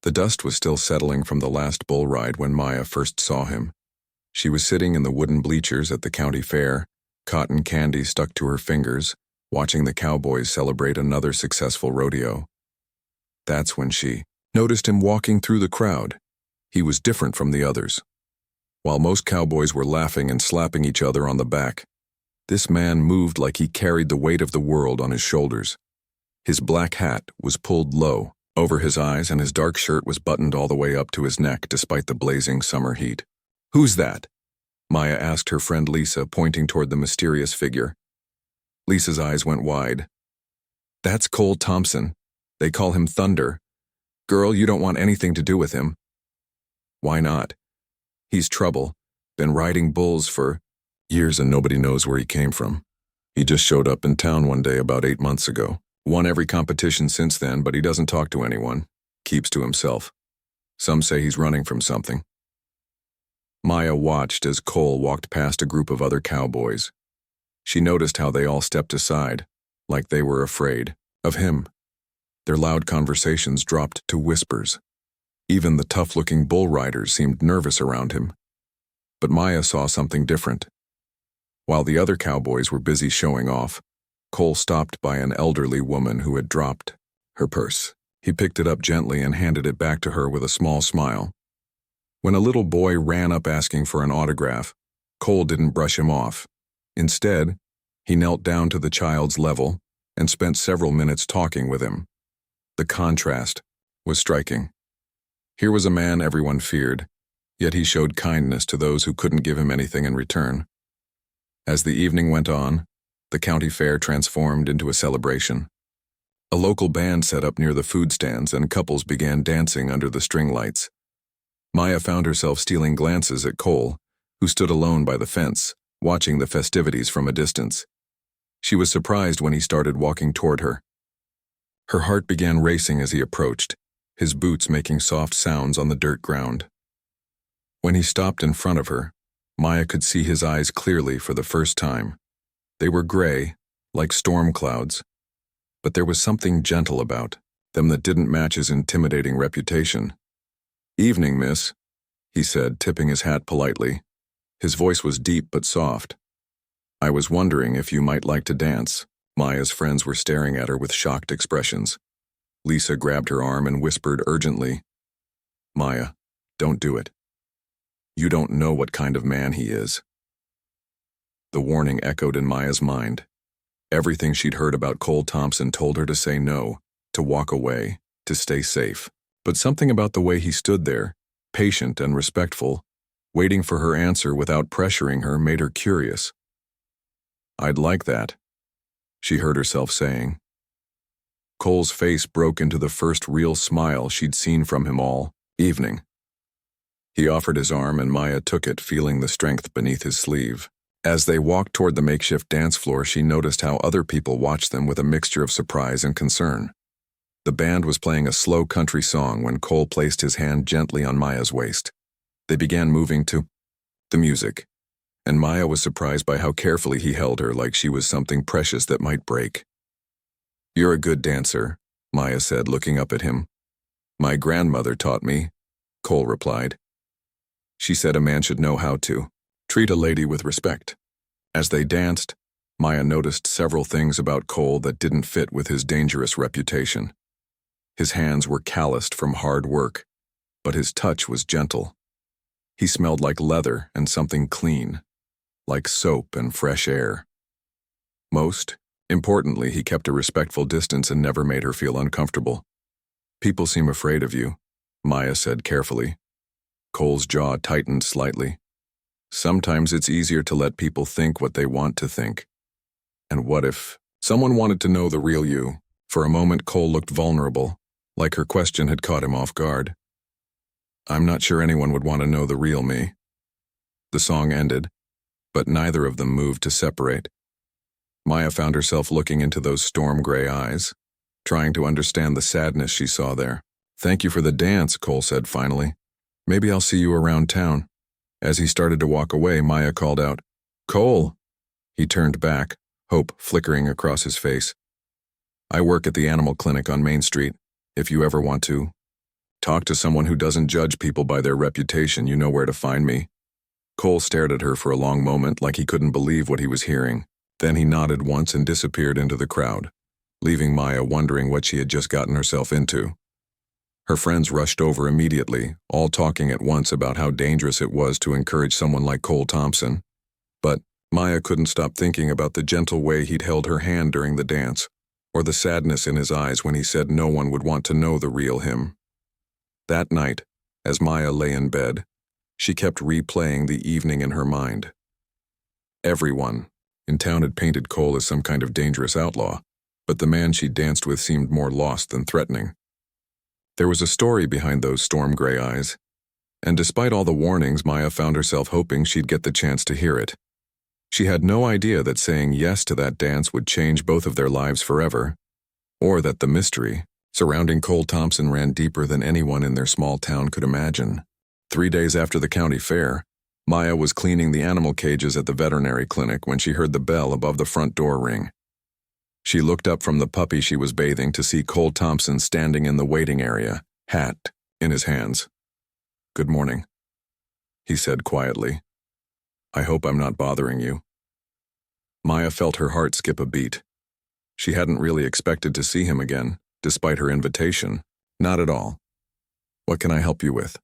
The dust was still settling from the last bull ride when Maya first saw him. She was sitting in the wooden bleachers at the county fair, cotton candy stuck to her fingers, watching the cowboys celebrate another successful rodeo. That's when she noticed him walking through the crowd. He was different from the others. While most cowboys were laughing and slapping each other on the back, this man moved like he carried the weight of the world on his shoulders. His black hat was pulled low over his eyes and his dark shirt was buttoned all the way up to his neck despite the blazing summer heat. "Who's that?" Maya asked her friend Lisa, pointing toward the mysterious figure. Lisa's eyes went wide. "That's Cole Thompson. They call him Thunder. Girl, you don't want anything to do with him." "Why not? He's trouble. Been riding bulls for years and nobody knows where he came from. He just showed up in town one day about 8 months ago. Won every competition since then, but he doesn't talk to anyone. Keeps to himself. Some say he's running from something." Maya watched as Cole walked past a group of other cowboys. She noticed how they all stepped aside, like they were afraid of him. Their loud conversations dropped to whispers. Even the tough-looking bull riders seemed nervous around him. But Maya saw something different. While the other cowboys were busy showing off, Cole stopped by an elderly woman who had dropped her purse. He picked it up gently and handed it back to her with a small smile. When a little boy ran up asking for an autograph, Cole didn't brush him off. Instead, he knelt down to the child's level and spent several minutes talking with him. The contrast was striking. Here was a man everyone feared, yet he showed kindness to those who couldn't give him anything in return. As the evening went on, the county fair transformed into a celebration. A local band set up near the food stands and couples began dancing under the string lights. Maya found herself stealing glances at Cole, who stood alone by the fence, watching the festivities from a distance. She was surprised when he started walking toward her. Her heart began racing as he approached, his boots making soft sounds on the dirt ground. When he stopped in front of her, Maya could see his eyes clearly for the first time. They were gray, like storm clouds, but there was something gentle about them that didn't match his intimidating reputation. "Evening, miss," he said, tipping his hat politely. His voice was deep but soft. "I was wondering if you might like to dance." Maya's friends were staring at her with shocked expressions. Lisa grabbed her arm and whispered urgently, "Maya, don't do it. You don't know what kind of man he is." The warning echoed in Maya's mind. Everything she'd heard about Cole Thompson told her to say no, to walk away, to stay safe. But something about the way he stood there, patient and respectful, waiting for her answer without pressuring her, made her curious. "I'd like that," she heard herself saying. Cole's face broke into the first real smile she'd seen from him all evening. He offered his arm and Maya took it, feeling the strength beneath his sleeve. As they walked toward the makeshift dance floor, she noticed how other people watched them with a mixture of surprise and concern. The band was playing a slow country song when Cole placed his hand gently on Maya's waist. They began moving to the music, and Maya was surprised by how carefully he held her, like she was something precious that might break. "You're a good dancer," Maya said, looking up at him. "My grandmother taught me," Cole replied. "She said a man should know how to treat a lady with respect." As they danced, Maya noticed several things about Cole that didn't fit with his dangerous reputation. His hands were calloused from hard work, but his touch was gentle. He smelled like leather and something clean, like soap and fresh air. Most importantly, he kept a respectful distance and never made her feel uncomfortable. "People seem afraid of you," Maya said carefully. Cole's jaw tightened slightly. "Sometimes it's easier to let people think what they want to think. And what if someone wanted to know the real you?" For a moment, Cole looked vulnerable, like her question had caught him off guard. "I'm not sure anyone would want to know the real me." The song ended, but neither of them moved to separate. Maya found herself looking into those storm-gray eyes, trying to understand the sadness she saw there. "Thank you for the dance," Cole said finally. "Maybe I'll see you around town." As he started to walk away, Maya called out, "Cole!" He turned back, hope flickering across his face. "I work at the animal clinic on Main Street, if you ever want to Talk to someone who doesn't judge people by their reputation. You know where to find me." Cole stared at her for a long moment like he couldn't believe what he was hearing. Then he nodded once and disappeared into the crowd, leaving Maya wondering what she had just gotten herself into. Her friends rushed over immediately, all talking at once about how dangerous it was to encourage someone like Cole Thompson. But Maya couldn't stop thinking about the gentle way he'd held her hand during the dance, or the sadness in his eyes when he said no one would want to know the real him. That night, as Maya lay in bed, she kept replaying the evening in her mind. Everyone in town had painted Cole as some kind of dangerous outlaw, but the man she danced with seemed more lost than threatening. There was a story behind those storm gray eyes, and despite all the warnings, Maya found herself hoping she'd get the chance to hear it. She had no idea that saying yes to that dance would change both of their lives forever, or that the mystery surrounding Cole Thompson ran deeper than anyone in their small town could imagine. 3 days after the county fair, Maya was cleaning the animal cages at the veterinary clinic when she heard the bell above the front door ring. She looked up from the puppy she was bathing to see Cole Thompson standing in the waiting area, hat in his hands. "Good morning," he said quietly. "I hope I'm not bothering you." Maya felt her heart skip a beat. She hadn't really expected to see him again, despite her invitation. Not at all. "What can I help you with?"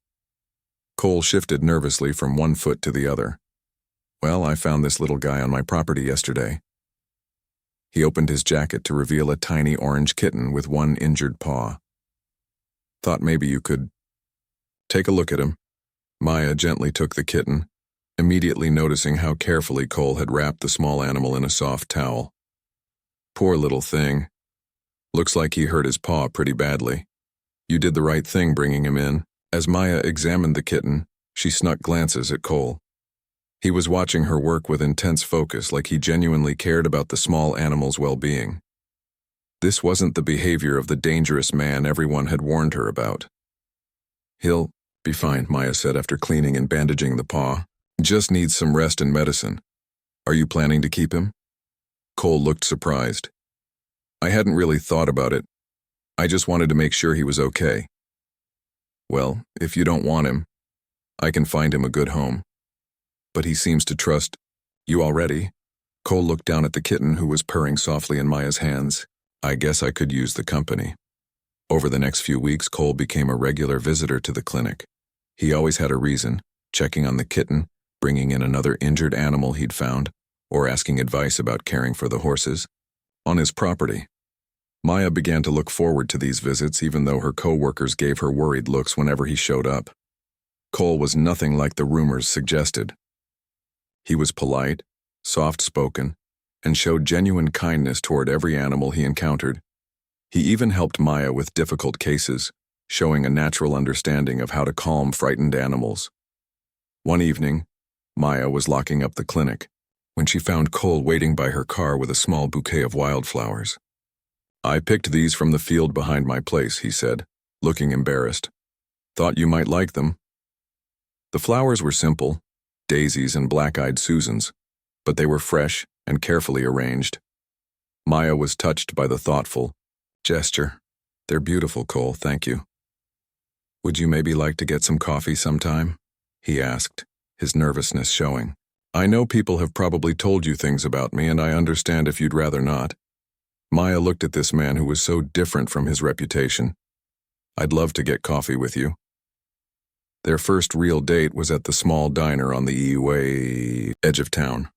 Cole shifted nervously from one foot to the other. "Well, I found this little guy on my property yesterday." He opened his jacket to reveal a tiny orange kitten with one injured paw. "Thought maybe you could take a look at him." Maya gently took the kitten, immediately noticing how carefully Cole had wrapped the small animal in a soft towel. "Poor little thing. Looks like he hurt his paw pretty badly. You did the right thing bringing him in." As Maya examined the kitten, she snuck glances at Cole. He was watching her work with intense focus, like he genuinely cared about the small animal's well-being. This wasn't the behavior of the dangerous man everyone had warned her about. "He'll be fine," Maya said after cleaning and bandaging the paw. "Just needs some rest and medicine. Are you planning to keep him?" Cole looked surprised. "I hadn't really thought about it. I just wanted to make sure he was okay." "Well, if you don't want him, I can find him a good home. But he seems to trust you already." Cole looked down at the kitten who was purring softly in Maya's hands. "I guess I could use the company." Over the next few weeks, Cole became a regular visitor to the clinic. He always had a reason, checking on the kitten, bringing in another injured animal he'd found, or asking advice about caring for the horses on his property. Maya began to look forward to these visits, even though her co-workers gave her worried looks whenever he showed up. Cole was nothing like the rumors suggested. He was polite, soft-spoken, and showed genuine kindness toward every animal he encountered. He even helped Maya with difficult cases, showing a natural understanding of how to calm frightened animals. One evening, Maya was locking up the clinic when she found Cole waiting by her car with a small bouquet of wildflowers. "I picked these from the field behind my place," he said, looking embarrassed. "Thought you might like them." The flowers were simple, daisies and black-eyed Susans, but they were fresh and carefully arranged. Maya was touched by the thoughtful gesture. "They're beautiful, Cole, thank you." "Would you maybe like to get some coffee sometime?" he asked, his nervousness showing. "I know people have probably told you things about me, and I understand if you'd rather not." Maya looked at this man who was so different from his reputation. "I'd love to get coffee with you." Their first real date was at the small diner on the edge of town.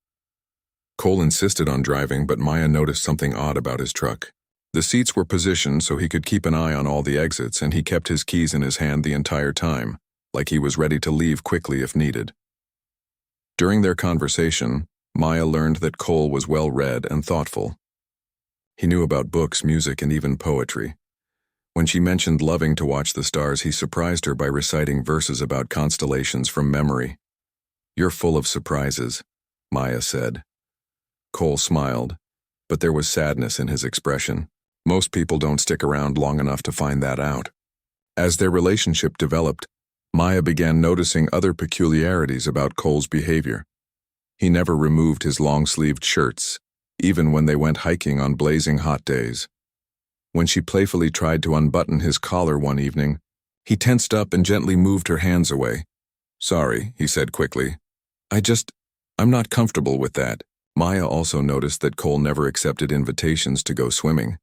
Cole insisted on driving, but Maya noticed something odd about his truck. The seats were positioned so he could keep an eye on all the exits, and he kept his keys in his hand the entire time, like he was ready to leave quickly if needed. During their conversation, Maya learned that Cole was well-read and thoughtful. He knew about books, music, and even poetry. When she mentioned loving to watch the stars, he surprised her by reciting verses about constellations from memory. "You're full of surprises," Maya said. Cole smiled, but there was sadness in his expression. Most people don't stick around long enough to find that out. As their relationship developed, Maya began noticing other peculiarities about Cole's behavior. He never removed his long-sleeved shirts, even when they went hiking on blazing hot days. When she playfully tried to unbutton his collar one evening, He tensed up and gently moved her hands away. "Sorry," he said quickly. I'm not comfortable with that." Maya also noticed that Cole never accepted invitations to go swimming,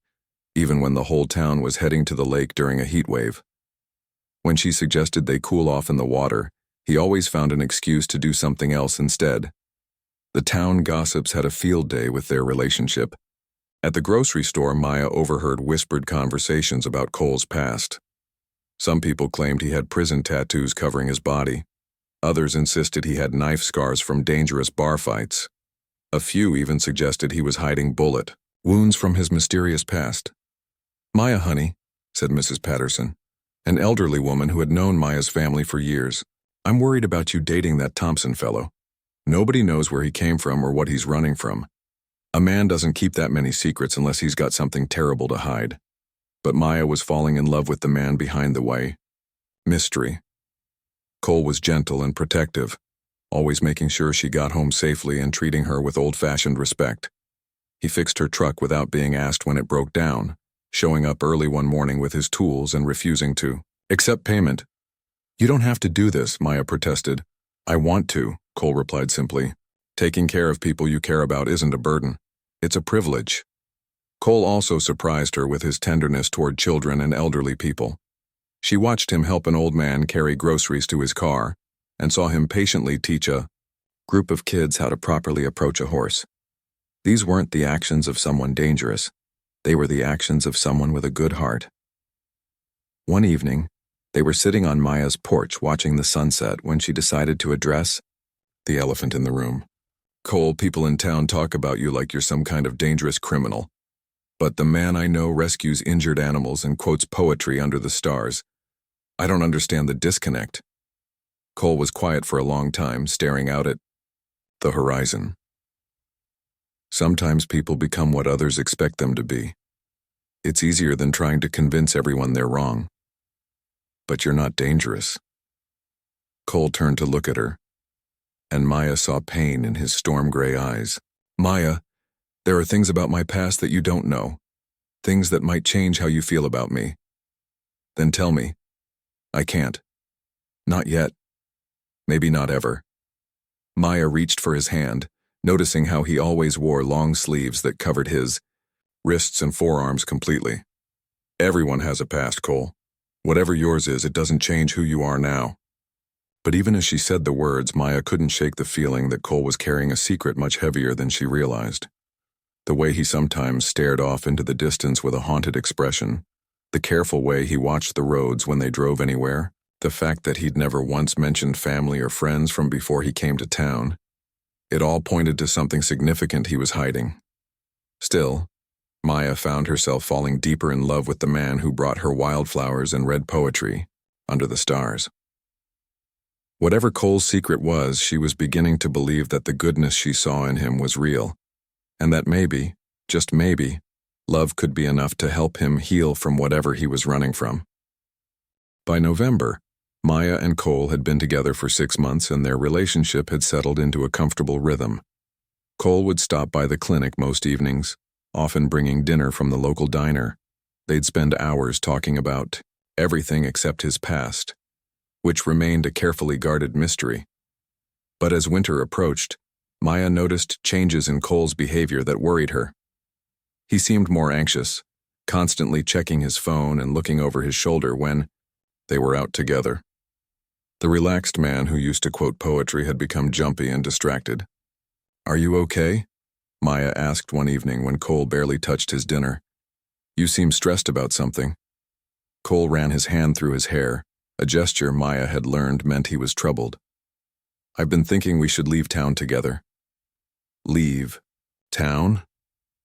even when the whole town was heading to the lake during a heat wave. When she suggested they cool off in the water, he always found an excuse to do something else instead. The town gossips had a field day with their relationship. At the grocery store, Maya overheard whispered conversations about Cole's past. Some people claimed he had prison tattoos covering his body. Others insisted he had knife scars from dangerous bar fights. A few even suggested he was hiding bullet wounds from his mysterious past. "Maya, honey," said Mrs. Patterson, an elderly woman who had known Maya's family for years, "I'm worried about you dating that Thompson fellow. Nobody knows where he came from or what he's running from. A man doesn't keep that many secrets unless he's got something terrible to hide." But Maya was falling in love with the man behind the way. Mystery. Cole was gentle and protective, always making sure she got home safely and treating her with old-fashioned respect. He fixed her truck without being asked when it broke down, showing up early one morning with his tools and refusing to accept payment. "You don't have to do this," Maya protested. "I want to," Cole replied simply. "Taking care of people you care about isn't a burden. It's a privilege." Cole also surprised her with his tenderness toward children and elderly people. She watched him help an old man carry groceries to his car and saw him patiently teach a group of kids how to properly approach a horse. These weren't the actions of someone dangerous. They were the actions of someone with a good heart. One evening, they were sitting on Maya's porch watching the sunset when she decided to address the elephant in the room. "Cole, people in town talk about you like you're some kind of dangerous criminal. But the man I know rescues injured animals and quotes poetry under the stars. I don't understand the disconnect." Cole was quiet for a long time, staring out at the horizon. "Sometimes people become what others expect them to be. It's easier than trying to convince everyone they're wrong. But you're not dangerous." Cole turned to look at her, and Maya saw pain in his storm-gray eyes. "Maya, there are things about my past that you don't know. Things that might change how you feel about me." "Then tell me." "I can't. Not yet. Maybe not ever." Maya reached for his hand, noticing how he always wore long sleeves that covered his wrists and forearms completely. "Everyone has a past, Cole. Whatever yours is, it doesn't change who you are now." But even as she said the words, Maya couldn't shake the feeling that Cole was carrying a secret much heavier than she realized. The way he sometimes stared off into the distance with a haunted expression, the careful way he watched the roads when they drove anywhere, the fact that he'd never once mentioned family or friends from before he came to town, it all pointed to something significant he was hiding. Still, Maya found herself falling deeper in love with the man who brought her wildflowers and read poetry under the stars. Whatever Cole's secret was, she was beginning to believe that the goodness she saw in him was real, and that maybe, just maybe, love could be enough to help him heal from whatever he was running from. By November, Maya and Cole had been together for 6 months and their relationship had settled into a comfortable rhythm. Cole would stop by the clinic most evenings, often bringing dinner from the local diner. They'd spend hours talking about everything except his past, which remained a carefully guarded mystery. But as winter approached, Maya noticed changes in Cole's behavior that worried her. He seemed more anxious, constantly checking his phone and looking over his shoulder when they were out together. The relaxed man who used to quote poetry had become jumpy and distracted. "Are you okay?" Maya asked one evening when Cole barely touched his dinner. "You seem stressed about something." Cole ran his hand through his hair, a gesture Maya had learned meant he was troubled. "I've been thinking we should leave town together." "Leave town?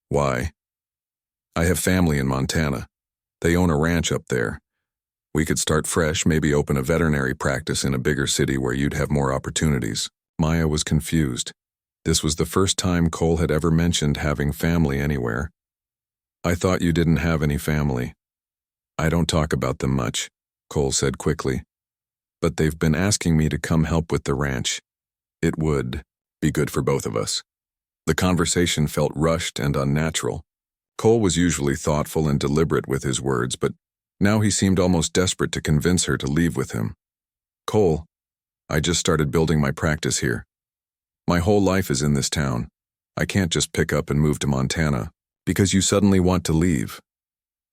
Why?" "I have family in Montana. They own a ranch up there. We could start fresh, maybe open a veterinary practice in a bigger city where you'd have more opportunities." Maya was confused. This was the first time Cole had ever mentioned having family anywhere. "I thought you didn't have any family." "I don't talk about them much," Cole said quickly. "But they've been asking me to come help with the ranch. It would be good for both of us." The conversation felt rushed and unnatural. Cole was usually thoughtful and deliberate with his words, but Now he seemed almost desperate to convince her to leave with him. Cole, I just started building my practice here. My whole life is in this town. I can't just pick up and move to Montana because you suddenly want to leave.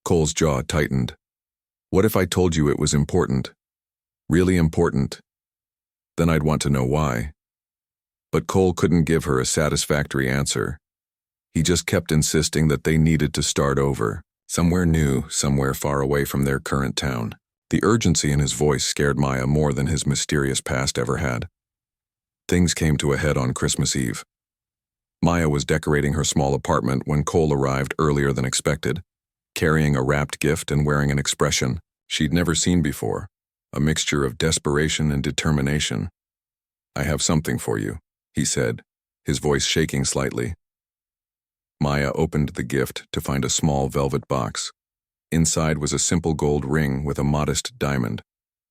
Cole's jaw tightened. What if I told you it was important? Really important? Then I'd want to know why. But Cole couldn't give her a satisfactory answer. He just kept insisting that they needed to start over, somewhere new, somewhere far away from their current town. The urgency in his voice scared Maya more than his mysterious past ever had. Things came to a head on Christmas Eve. Maya was decorating her small apartment when Cole arrived earlier than expected, carrying a wrapped gift and wearing an expression she'd never seen before, a mixture of desperation and determination. I have something for you, he said, his voice shaking slightly. Maya opened the gift to find a small velvet box. Inside was a simple gold ring with a modest diamond,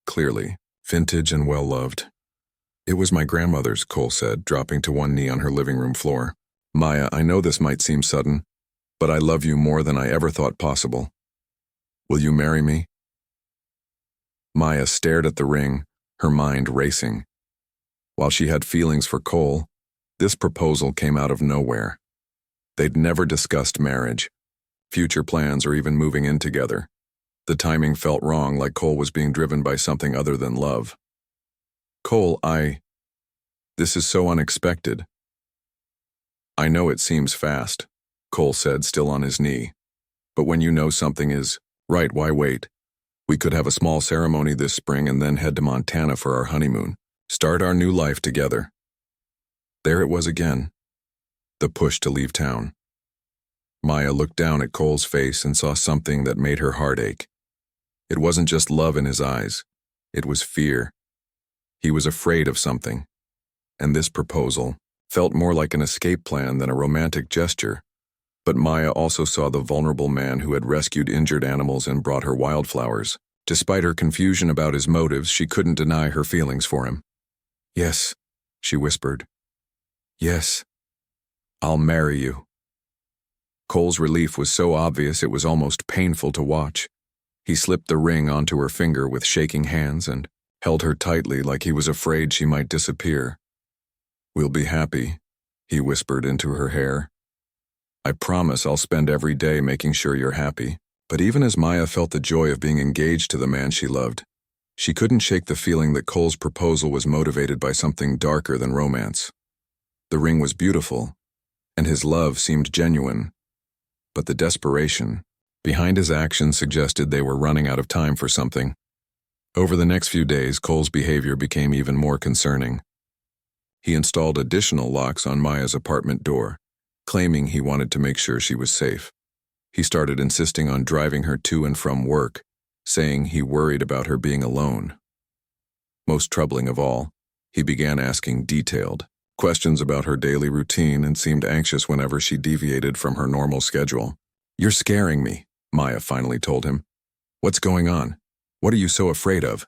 clearly vintage and well-loved. It was my grandmother's, Cole said, dropping to one knee on her living room floor. Maya, I know this might seem sudden, but I love you more than I ever thought possible. Will you marry me? Maya stared at the ring, her mind racing. While she had feelings for Cole, this proposal came out of nowhere. They'd never discussed marriage, future plans, or even moving in together. The timing felt wrong, like Cole was being driven by something other than love. Cole, this is so unexpected. I know it seems fast, Cole said, still on his knee. But when you know something is right, why wait? We could have a small ceremony this spring and then head to Montana for our honeymoon. Start our new life together. There it was again. The push to leave town. Maya looked down at Cole's face and saw something that made her heart ache. It wasn't just love in his eyes. It was fear. He was afraid of something. And this proposal felt more like an escape plan than a romantic gesture. But Maya also saw the vulnerable man who had rescued injured animals and brought her wildflowers. Despite her confusion about his motives, she couldn't deny her feelings for him. Yes, she whispered. Yes, I'll marry you. Cole's relief was so obvious it was almost painful to watch. He slipped the ring onto her finger with shaking hands and held her tightly like he was afraid she might disappear. We'll be happy, he whispered into her hair. I promise I'll spend every day making sure you're happy. But even as Maya felt the joy of being engaged to the man she loved, she couldn't shake the feeling that Cole's proposal was motivated by something darker than romance. The ring was beautiful, and his love seemed genuine. But the desperation behind his actions suggested they were running out of time for something. Over the next few days, Cole's behavior became even more concerning. He installed additional locks on Maya's apartment door, claiming he wanted to make sure she was safe. He started insisting on driving her to and from work, saying he worried about her being alone. Most troubling of all, he began asking detailed questions about her daily routine and seemed anxious whenever she deviated from her normal schedule. You're scaring me, Maya finally told him. What's going on? What are you so afraid of?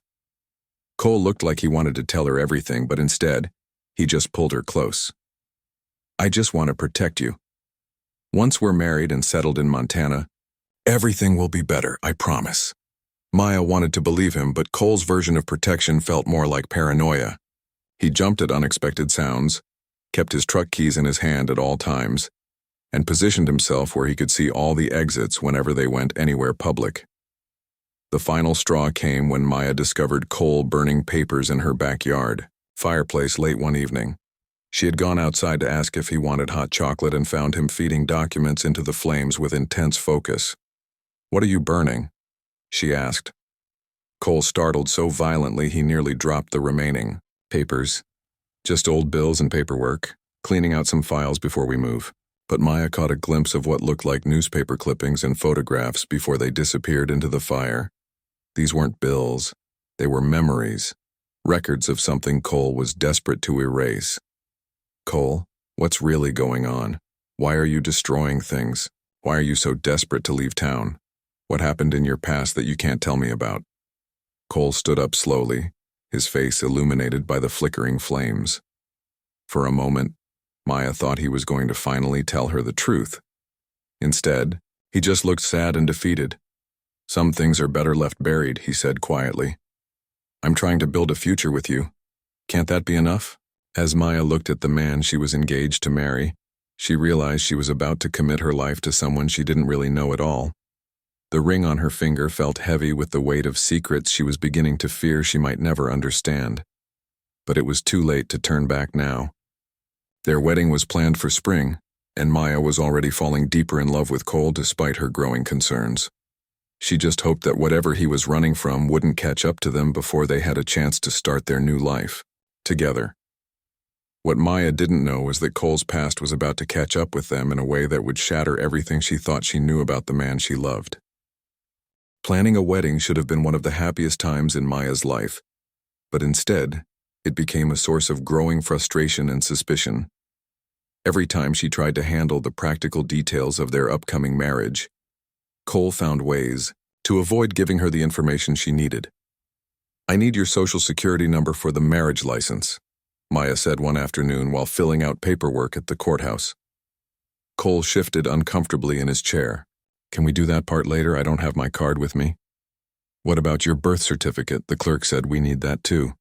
Cole looked like he wanted to tell her everything, but instead, he just pulled her close. I just want to protect you. Once we're married and settled in Montana, everything will be better, I promise. Maya wanted to believe him, but Cole's version of protection felt more like paranoia. He jumped at unexpected sounds, kept his truck keys in his hand at all times, and positioned himself where he could see all the exits whenever they went anywhere public. The final straw came when Maya discovered Cole burning papers in her backyard fireplace late one evening. She had gone outside to ask if he wanted hot chocolate and found him feeding documents into the flames with intense focus. What are you burning? She asked. Cole startled so violently he nearly dropped the remaining papers. Just old bills and paperwork, cleaning out some files before we move. But Maya caught a glimpse of what looked like newspaper clippings and photographs before they disappeared into the fire. These weren't bills. They were memories, records of something Cole was desperate to erase. Cole, what's really going on? Why are you destroying things? Why are you so desperate to leave town? What happened in your past that you can't tell me about? Cole stood up slowly, his face illuminated by the flickering flames. For a moment, Maya thought he was going to finally tell her the truth. Instead, he just looked sad and defeated. Some things are better left buried, he said quietly. I'm trying to build a future with you. Can't that be enough? As Maya looked at the man she was engaged to marry, she realized she was about to commit her life to someone she didn't really know at all. The ring on her finger felt heavy with the weight of secrets she was beginning to fear she might never understand. But it was too late to turn back now. Their wedding was planned for spring, and Maya was already falling deeper in love with Cole despite her growing concerns. She just hoped that whatever he was running from wouldn't catch up to them before they had a chance to start their new life together. What Maya didn't know was that Cole's past was about to catch up with them in a way that would shatter everything she thought she knew about the man she loved. Planning a wedding should have been one of the happiest times in Maya's life, but instead, it became a source of growing frustration and suspicion. Every time she tried to handle the practical details of their upcoming marriage, Cole found ways to avoid giving her the information she needed. I need your social security number for the marriage license, Maya said one afternoon while filling out paperwork at the courthouse. Cole shifted uncomfortably in his chair. Can we do that part later? I don't have my card with me. What about your birth certificate? The clerk said we need that too.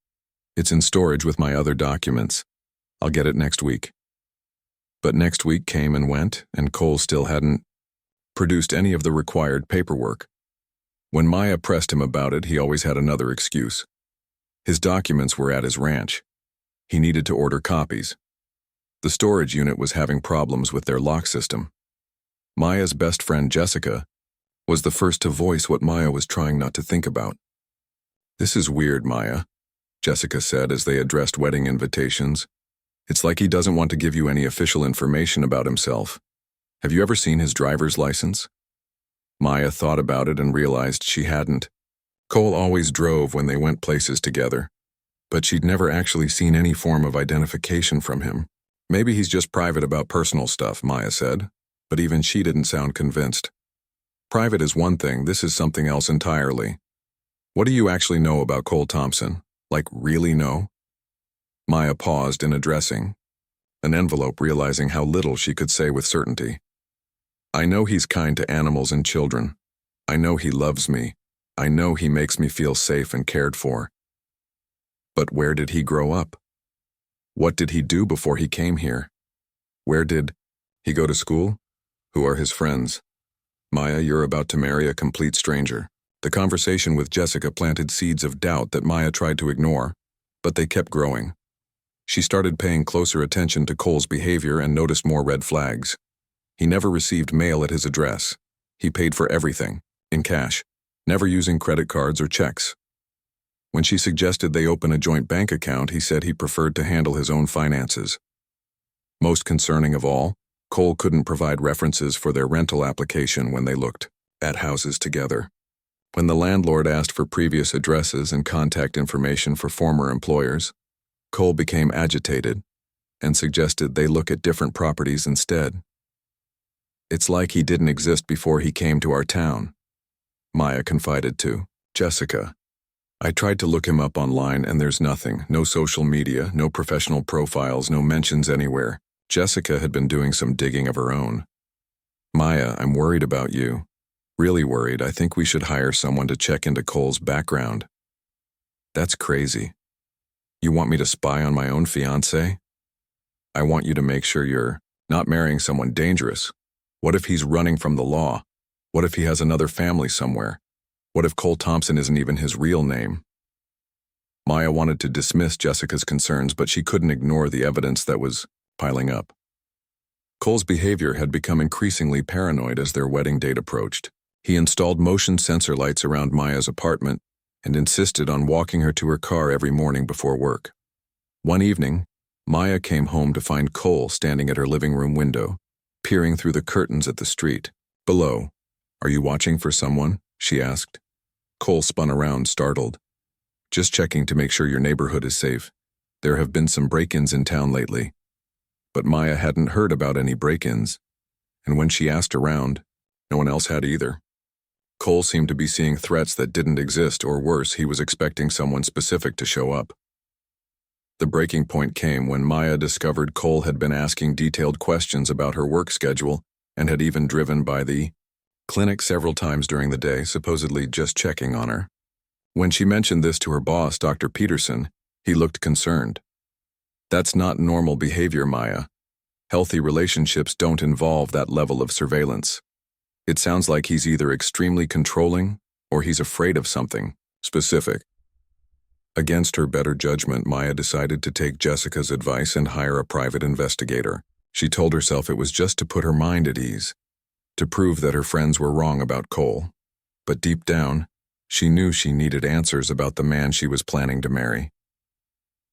It's in storage with my other documents. I'll get it next week. But next week came and went, and Cole still hadn't produced any of the required paperwork. When Maya pressed him about it, he always had another excuse. His documents were at his ranch. He needed to order copies. The storage unit was having problems with their lock system. Maya's best friend, Jessica, was the first to voice what Maya was trying not to think about. This is weird, Maya, Jessica said as they addressed wedding invitations. It's like he doesn't want to give you any official information about himself. Have you ever seen his driver's license? Maya thought about it and realized she hadn't. Cole always drove when they went places together, but she'd never actually seen any form of identification from him. Maybe he's just private about personal stuff, Maya said, but even she didn't sound convinced. Private is one thing, this is something else entirely. What do you actually know about Cole Thompson? Like, really know? Maya paused in addressing an envelope, realizing how little she could say with certainty. I know he's kind to animals and children. I know he loves me. I know he makes me feel safe and cared for. But where did he grow up? What did he do before he came here? Where did he go to school? Who are his friends? Maya, you're about to marry a complete stranger. The conversation with Jessica planted seeds of doubt that Maya tried to ignore, but they kept growing. She started paying closer attention to Cole's behavior and noticed more red flags. He never received mail at his address. He paid for everything, in cash, never using credit cards or checks. When she suggested they open a joint bank account, he said he preferred to handle his own finances. Most concerning of all, Cole couldn't provide references for their rental application when they looked at houses together. When the landlord asked for previous addresses and contact information for former employers, Cole became agitated and suggested they look at different properties instead. It's like he didn't exist before he came to our town, Maya confided to Jessica. I tried to look him up online and there's nothing, no social media, no professional profiles, no mentions anywhere. Jessica had been doing some digging of her own. Maya, I'm worried about you. Really worried. I think we should hire someone to check into Cole's background. That's crazy. You want me to spy on my own fiancé? I want you to make sure you're not marrying someone dangerous. What if he's running from the law? What if he has another family somewhere? What if Cole Thompson isn't even his real name? Maya wanted to dismiss Jessica's concerns, but she couldn't ignore the evidence that was piling up. Cole's behavior had become increasingly paranoid as their wedding date approached. He installed motion sensor lights around Maya's apartment and insisted on walking her to her car every morning before work. One evening, Maya came home to find Cole standing at her living room window, peering through the curtains at the street below. Are you watching for someone? She asked. Cole spun around, startled. Just checking to make sure your neighborhood is safe. There have been some break-ins in town lately. But Maya hadn't heard about any break-ins, and when she asked around, no one else had either. Cole seemed to be seeing threats that didn't exist, or worse, he was expecting someone specific to show up. The breaking point came when Maya discovered Cole had been asking detailed questions about her work schedule and had even driven by the clinic several times during the day, supposedly just checking on her. When she mentioned this to her boss, Dr. Peterson, he looked concerned. That's not normal behavior, Maya. Healthy relationships don't involve that level of surveillance. It sounds like he's either extremely controlling or he's afraid of something specific. Against her better judgment, Maya decided to take Jessica's advice and hire a private investigator. She told herself it was just to put her mind at ease, to prove that her friends were wrong about Cole. But deep down, she knew she needed answers about the man she was planning to marry.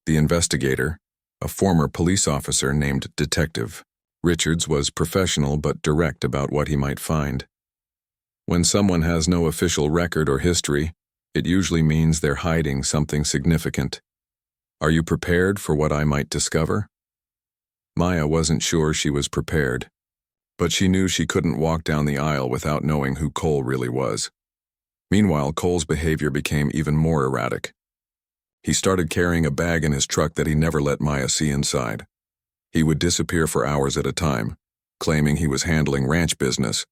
The investigator, a former police officer named Detective Richards, was professional but direct about what he might find. When someone has no official record or history, it usually means they're hiding something significant. Are you prepared for what I might discover? Maya wasn't sure she was prepared, but she knew she couldn't walk down the aisle without knowing who Cole really was. Meanwhile, Cole's behavior became even more erratic. He started carrying a bag in his truck that he never let Maya see inside. He would disappear for hours at a time, claiming he was handling ranch business,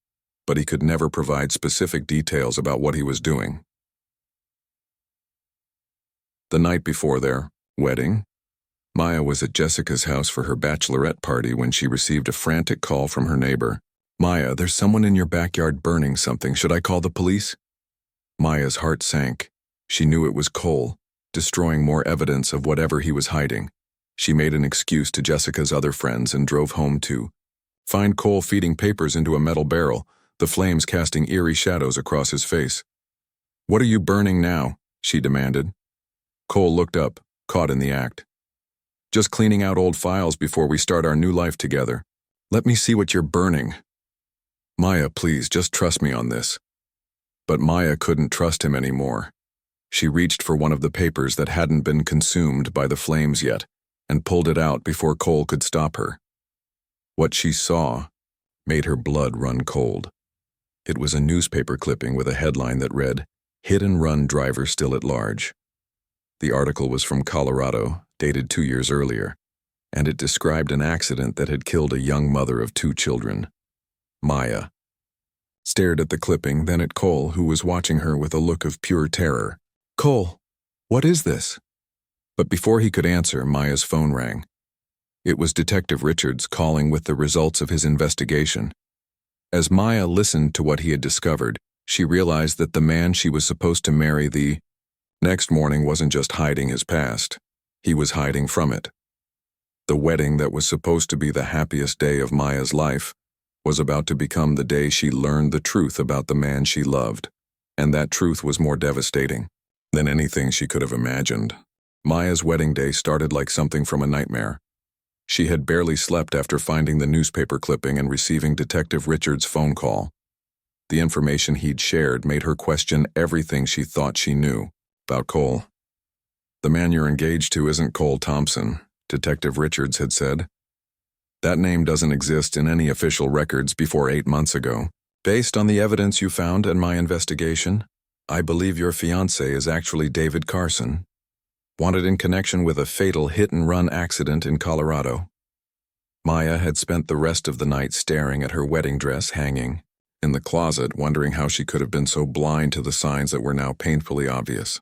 but he could never provide specific details about what he was doing. The night before their wedding, Maya was at Jessica's house for her bachelorette party when she received a frantic call from her neighbor. "Maya, there's someone in your backyard burning something. Should I call the police?" Maya's heart sank. She knew it was Cole, destroying more evidence of whatever he was hiding. She made an excuse to Jessica's other friends and drove home to find Cole feeding papers into a metal barrel, the flames casting eerie shadows across his face. "What are you burning now?" she demanded. Cole looked up, caught in the act. "Just cleaning out old files before we start our new life together. Let me see what you're burning." "Maya, please, just trust me on this." But Maya couldn't trust him anymore. She reached for one of the papers that hadn't been consumed by the flames yet and pulled it out before Cole could stop her. What she saw made her blood run cold. It was a newspaper clipping with a headline that read, "Hit and Run Driver Still at Large." The article was from Colorado, dated 2 years earlier, and it described an accident that had killed a young mother of 2 children. Maya stared at the clipping, then at Cole, who was watching her with a look of pure terror. "Cole, what is this?" But before he could answer, Maya's phone rang. It was Detective Richards calling with the results of his investigation. As Maya listened to what he had discovered, she realized that the man she was supposed to marry the next morning wasn't just hiding his past. He was hiding from it. The wedding that was supposed to be the happiest day of Maya's life was about to become the day she learned the truth about the man she loved, and that truth was more devastating than anything she could have imagined. Maya's wedding day started like something from a nightmare. She had barely slept after finding the newspaper clipping and receiving Detective Richards' phone call. The information he'd shared made her question everything she thought she knew about Cole. "The man you're engaged to isn't Cole Thompson," Detective Richards had said. "That name doesn't exist in any official records before 8 months ago. Based on the evidence you found in my investigation, I believe your fiancé is actually David Carson, wanted in connection with a fatal hit-and-run accident in Colorado." Maya had spent the rest of the night staring at her wedding dress hanging in the closet, wondering how she could have been so blind to the signs that were now painfully obvious.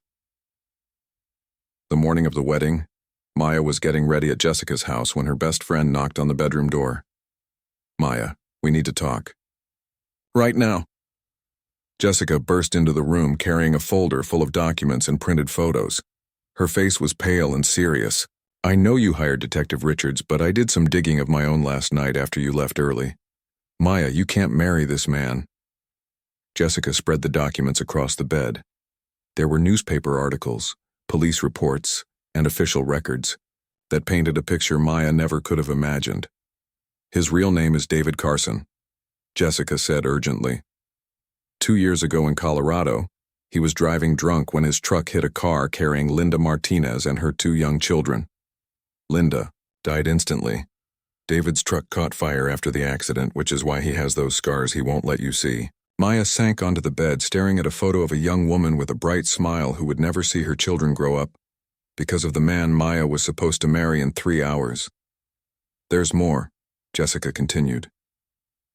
The morning of the wedding, Maya was getting ready at Jessica's house when her best friend knocked on the bedroom door. "Maya, we need to talk." "Right now." Jessica burst into the room carrying a folder full of documents and printed photos. Her face was pale and serious. "I know you hired Detective Richards, but I did some digging of my own last night after you left early. Maya, you can't marry this man." Jessica spread the documents across the bed. There were newspaper articles, police reports, and official records that painted a picture Maya never could have imagined. "His real name is David Carson," Jessica said urgently. 2 years ago in Colorado, he was driving drunk when his truck hit a car carrying Linda Martinez and her 2 young children. Linda died instantly. David's truck caught fire after the accident, which is why he has those scars he won't let you see. Maya sank onto the bed, staring at a photo of a young woman with a bright smile who would never see her children grow up because of the man Maya was supposed to marry in 3 hours. "There's more," Jessica continued.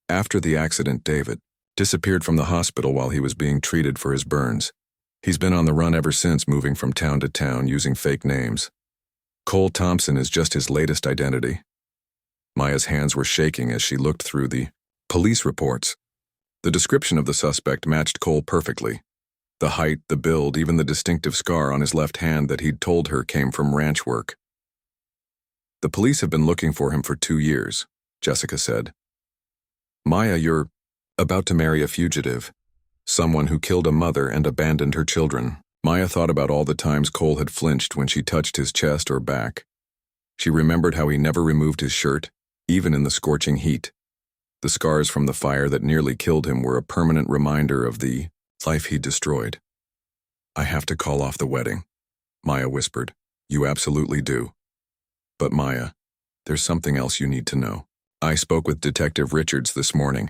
"After the accident, David Disappeared from the hospital while he was being treated for his burns. He's been on the run ever since, moving from town to town using fake names. Cole Thompson is just his latest identity. Maya's hands were shaking as she looked through the police reports. The description of the suspect matched Cole perfectly. The height, the build, even the distinctive scar on his left hand that he'd told her came from ranch work. The police have been looking for him for 2 years, Jessica said. Maya, you're about to marry a fugitive. Someone who killed a mother and abandoned her children. Maya thought about all the times Cole had flinched when she touched his chest or back. She remembered how he never removed his shirt, even in the scorching heat. The scars from the fire that nearly killed him were a permanent reminder of the life he'd destroyed. I have to call off the wedding, Maya whispered. You absolutely do. But Maya, there's something else you need to know. I spoke with Detective Richards this morning.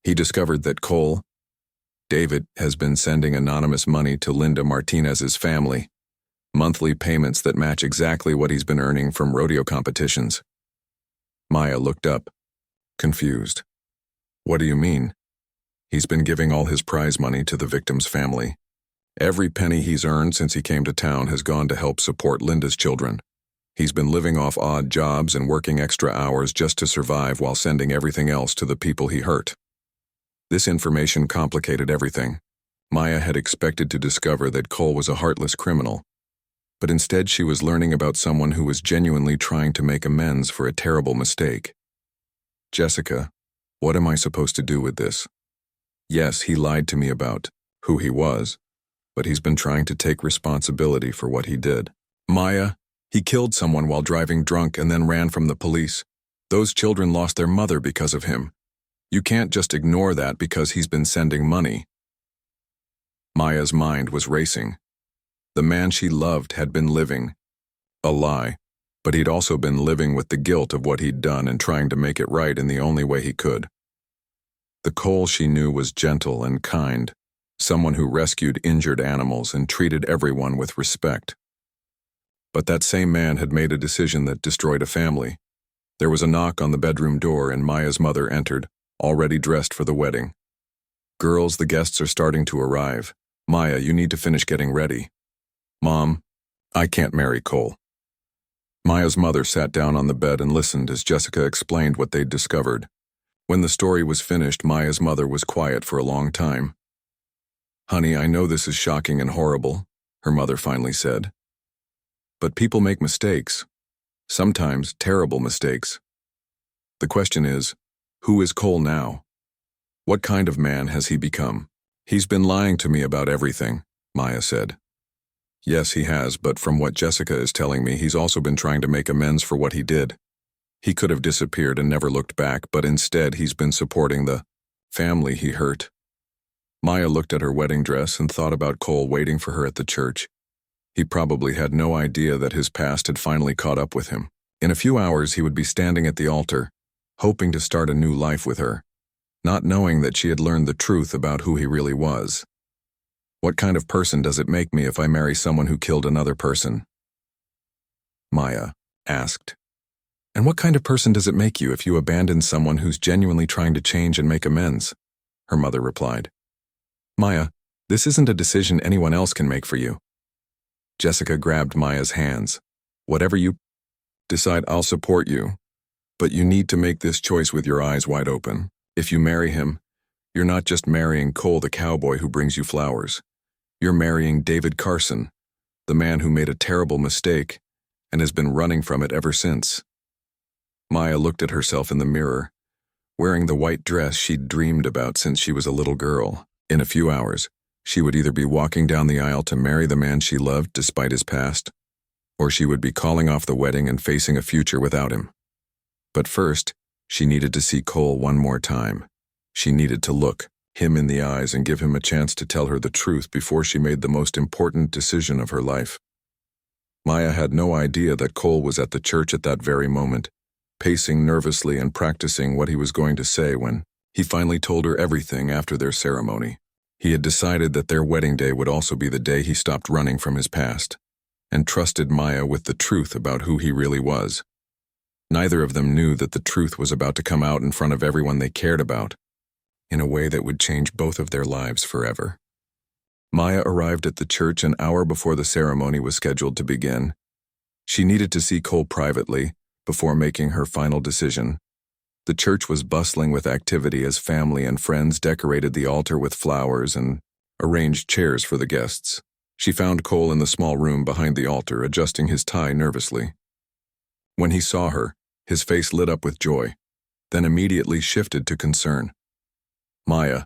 He discovered that David has been sending anonymous money to Linda Martinez's family, monthly payments that match exactly what he's been earning from rodeo competitions. Maya looked up, confused. What do you mean? He's been giving all his prize money to the victim's family. Every penny he's earned since he came to town has gone to help support Linda's children. He's been living off odd jobs and working extra hours just to survive while sending everything else to the people he hurt. This information complicated everything. Maya had expected to discover that Cole was a heartless criminal, but instead she was learning about someone who was genuinely trying to make amends for a terrible mistake. Jessica, what am I supposed to do with this? Yes, he lied to me about who he was, but he's been trying to take responsibility for what he did. Maya, he killed someone while driving drunk and then ran from the police. Those children lost their mother because of him. You can't just ignore that because he's been sending money. Maya's mind was racing. The man she loved had been living a lie, but he'd also been living with the guilt of what he'd done and trying to make it right in the only way he could. The Cole she knew was gentle and kind, someone who rescued injured animals and treated everyone with respect. But that same man had made a decision that destroyed a family. There was a knock on the bedroom door and Maya's mother entered, already dressed for the wedding. Girls, the guests are starting to arrive. Maya, you need to finish getting ready. Mom, I can't marry Cole. Maya's mother sat down on the bed and listened as Jessica explained what they'd discovered. When the story was finished, Maya's mother was quiet for a long time. Honey, I know this is shocking and horrible, her mother finally said. But people make mistakes. Sometimes terrible mistakes. The question is, who is Cole now? What kind of man has he become? He's been lying to me about everything, Maya said. Yes, he has, but from what Jessica is telling me, he's also been trying to make amends for what he did. He could have disappeared and never looked back, but instead he's been supporting the family he hurt. Maya looked at her wedding dress and thought about Cole waiting for her at the church. He probably had no idea that his past had finally caught up with him. In a few hours he would be standing at the altar, hoping to start a new life with her, not knowing that she had learned the truth about who he really was. What kind of person does it make me if I marry someone who killed another person? Maya asked. And what kind of person does it make you if you abandon someone who's genuinely trying to change and make amends? Her mother replied. Maya, this isn't a decision anyone else can make for you. Jessica grabbed Maya's hands. Whatever you decide, I'll support you. But you need to make this choice with your eyes wide open. If you marry him, you're not just marrying Cole the cowboy who brings you flowers. You're marrying David Carson, the man who made a terrible mistake and has been running from it ever since. Maya looked at herself in the mirror, wearing the white dress she'd dreamed about since she was a little girl. In a few hours, she would either be walking down the aisle to marry the man she loved despite his past, or she would be calling off the wedding and facing a future without him. But first, she needed to see Cole one more time. She needed to look him in the eyes and give him a chance to tell her the truth before she made the most important decision of her life. Maya had no idea that Cole was at the church at that very moment, pacing nervously and practicing what he was going to say when he finally told her everything after their ceremony. He had decided that their wedding day would also be the day he stopped running from his past, and trusted Maya with the truth about who he really was. Neither of them knew that the truth was about to come out in front of everyone they cared about. in a way that would change both of their lives forever. Maya arrived at the church an hour before the ceremony was scheduled to begin. She needed to see Cole privately before making her final decision. The church was bustling with activity as family and friends decorated the altar with flowers and arranged chairs for the guests. She found Cole in the small room behind the altar, adjusting his tie nervously. When he saw her, his face lit up with joy, then immediately shifted to concern. "Maya,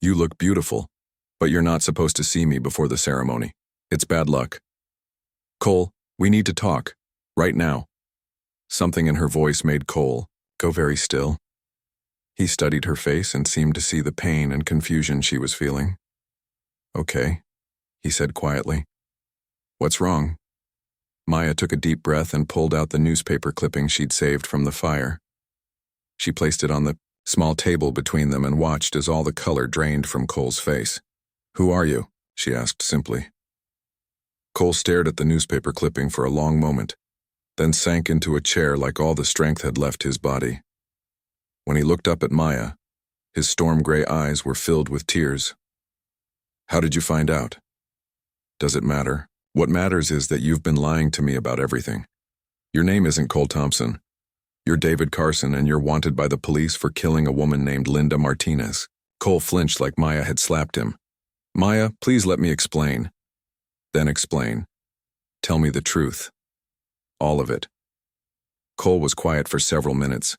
you look beautiful, but you're not supposed to see me before the ceremony. It's bad luck." "Cole, we need to talk. Right now." Something in her voice made Cole go very still. He studied her face and seemed to see the pain and confusion she was feeling. "Okay," he said quietly. "What's wrong?" Maya took a deep breath and pulled out the newspaper clipping she'd saved from the fire. She placed it on the small table between them and watched as all the color drained from Cole's face. "Who are you?" she asked simply. Cole stared at the newspaper clipping for a long moment, then sank into a chair like all the strength had left his body. When he looked up at Maya, his storm-gray eyes were filled with tears. "How did you find out?" "Does it matter? What matters is that you've been lying to me about everything. Your name isn't Cole Thompson. You're David Carson, and you're wanted by the police for killing a woman named Linda Martinez." Cole flinched like Maya had slapped him. "Maya, please let me explain." "Then explain. Tell me the truth. All of it." Cole was quiet for several minutes,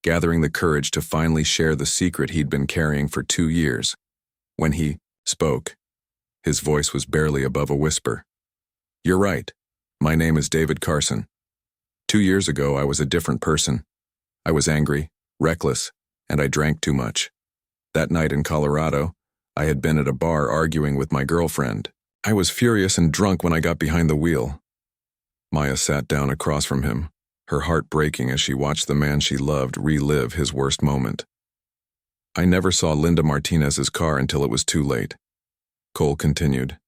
gathering the courage to finally share the secret he'd been carrying for 2 years. When he spoke, his voice was barely above a whisper. "You're right. My name is David Carson. 2 years ago, I was a different person. I was angry, reckless, and I drank too much. That night in Colorado, I had been at a bar arguing with my girlfriend. I was furious and drunk when I got behind the wheel." Maya sat down across from him, her heart breaking as she watched the man she loved relive his worst moment. "I never saw Linda Martinez's car until it was too late," Cole continued.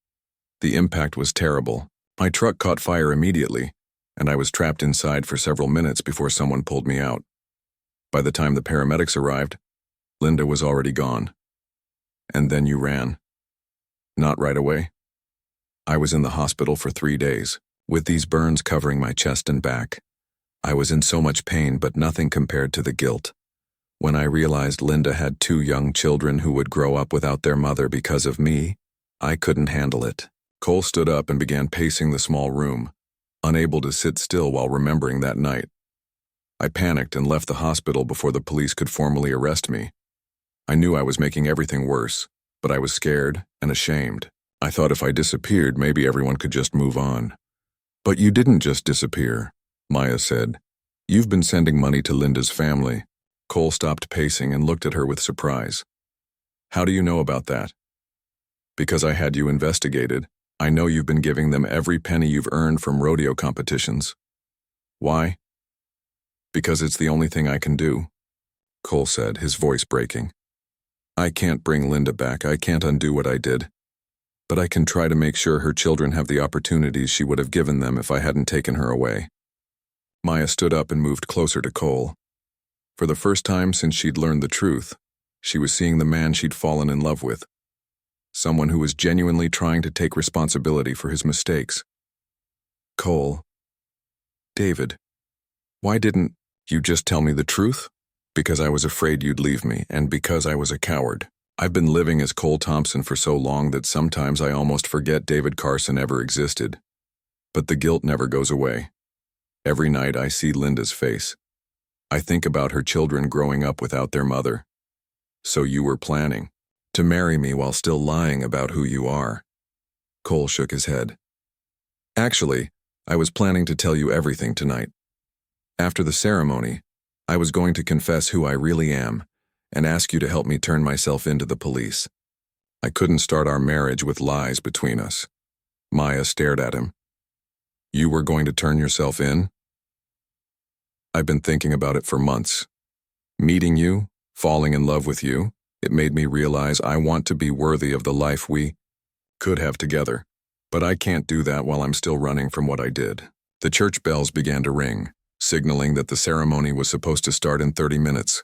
"The impact was terrible. My truck caught fire immediately, and I was trapped inside for several minutes before someone pulled me out. By the time the paramedics arrived, Linda was already gone. And then you ran." "Not right away. I was in the hospital for 3 days, with these burns covering my chest and back. I was in so much pain, but nothing compared to the guilt. When I realized Linda had 2 young children who would grow up without their mother because of me, I couldn't handle it." Cole stood up and began pacing the small room, unable to sit still while remembering that night. "I panicked and left the hospital before the police could formally arrest me. I knew I was making everything worse, but I was scared and ashamed. I thought if I disappeared, maybe everyone could just move on." "But you didn't just disappear," Maya said. "You've been sending money to Linda's family." Cole stopped pacing and looked at her with surprise. "How do you know about that?" "Because I had you investigated. I know you've been giving them every penny you've earned from rodeo competitions." "Why?" "Because it's the only thing I can do," Cole said, his voice breaking. "I can't bring Linda back. I can't undo what I did. But I can try to make sure her children have the opportunities she would have given them if I hadn't taken her away." Maya stood up and moved closer to Cole. For the first time since she'd learned the truth, she was seeing the man she'd fallen in love with. Someone who was genuinely trying to take responsibility for his mistakes. "Cole. David. Why didn't you just tell me the truth?" "Because I was afraid you'd leave me, and because I was a coward. I've been living as Cole Thompson for so long that sometimes I almost forget David Carson ever existed. But the guilt never goes away. Every night I see Linda's face. I think about her children growing up without their mother. So you were planning to marry me while still lying about who you are." Cole shook his head. "Actually, I was planning to tell you everything tonight. After the ceremony, I was going to confess who I really am and ask you to help me turn myself into the police. I couldn't start our marriage with lies between us." Maya stared at him. "You were going to turn yourself in?" "I've been thinking about it for months. Meeting you, falling in love with you, it made me realize I want to be worthy of the life we could have together. But I can't do that while I'm still running from what I did." The church bells began to ring, signaling that the ceremony was supposed to start in 30 minutes.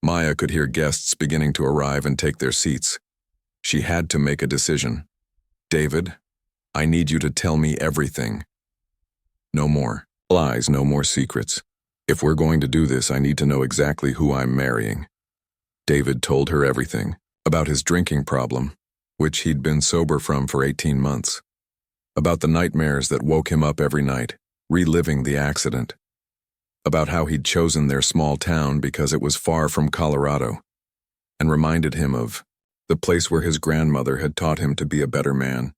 Maya could hear guests beginning to arrive and take their seats. She had to make a decision. David, I need you to tell me everything. No more lies, no more secrets. If we're going to do this, I need to know exactly who I'm marrying. David told her everything about his drinking problem, which he'd been sober from for 18 months, about the nightmares that woke him up every night, reliving the accident, about how he'd chosen their small town because it was far from Colorado, and reminded him of the place where his grandmother had taught him to be a better man.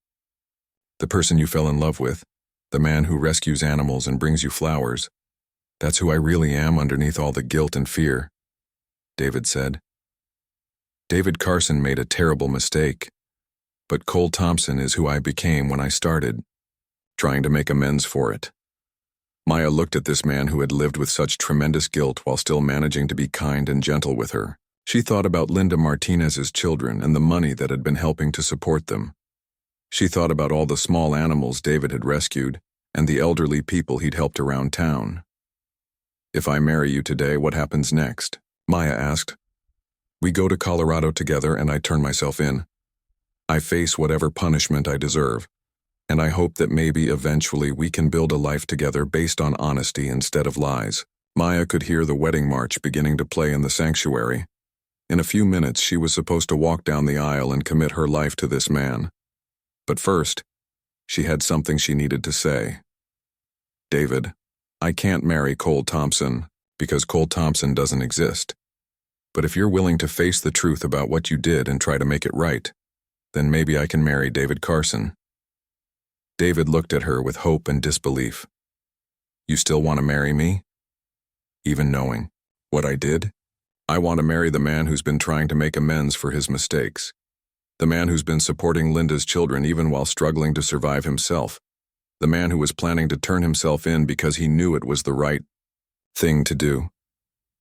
The person you fell in love with, the man who rescues animals and brings you flowers, that's who I really am underneath all the guilt and fear, David said. David Carson made a terrible mistake, but Cole Thompson is who I became when I started, trying to make amends for it. Maya looked at this man who had lived with such tremendous guilt while still managing to be kind and gentle with her. She thought about Linda Martinez's children and the money that had been helping to support them. She thought about all the small animals David had rescued and the elderly people he'd helped around town. If I marry you today, what happens next? Maya asked. We go to Colorado together and I turn myself in. I face whatever punishment I deserve, and I hope that maybe eventually we can build a life together based on honesty instead of lies. Maya could hear the wedding march beginning to play in the sanctuary. In a few minutes, she was supposed to walk down the aisle and commit her life to this man. But first, she had something she needed to say. David, I can't marry Cole Thompson because Cole Thompson doesn't exist. But if you're willing to face the truth about what you did and try to make it right, then maybe I can marry David Carson. David looked at her with hope and disbelief. You still want to marry me? Even knowing what I did? I want to marry the man who's been trying to make amends for his mistakes. The man who's been supporting Linda's children even while struggling to survive himself. The man who was planning to turn himself in because he knew it was the right thing to do.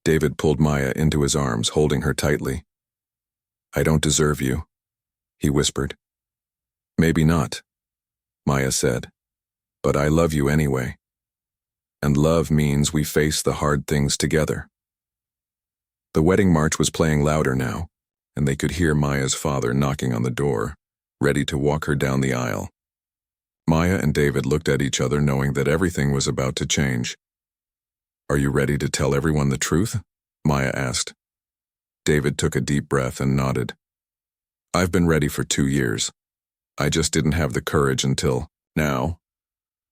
David pulled Maya into his arms, holding her tightly. I don't deserve you, he whispered. Maybe not, Maya said, but I love you anyway. And love means we face the hard things together. The wedding march was playing louder now, and they could hear Maya's father knocking on the door, ready to walk her down the aisle. Maya and David looked at each other knowing that everything was about to change. Are you ready to tell everyone the truth? Maya asked. David took a deep breath and nodded. I've been ready for 2 years. I just didn't have the courage until now.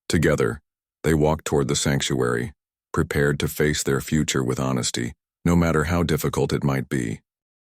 Together, they walked toward the sanctuary, prepared to face their future with honesty, no matter how difficult it might be.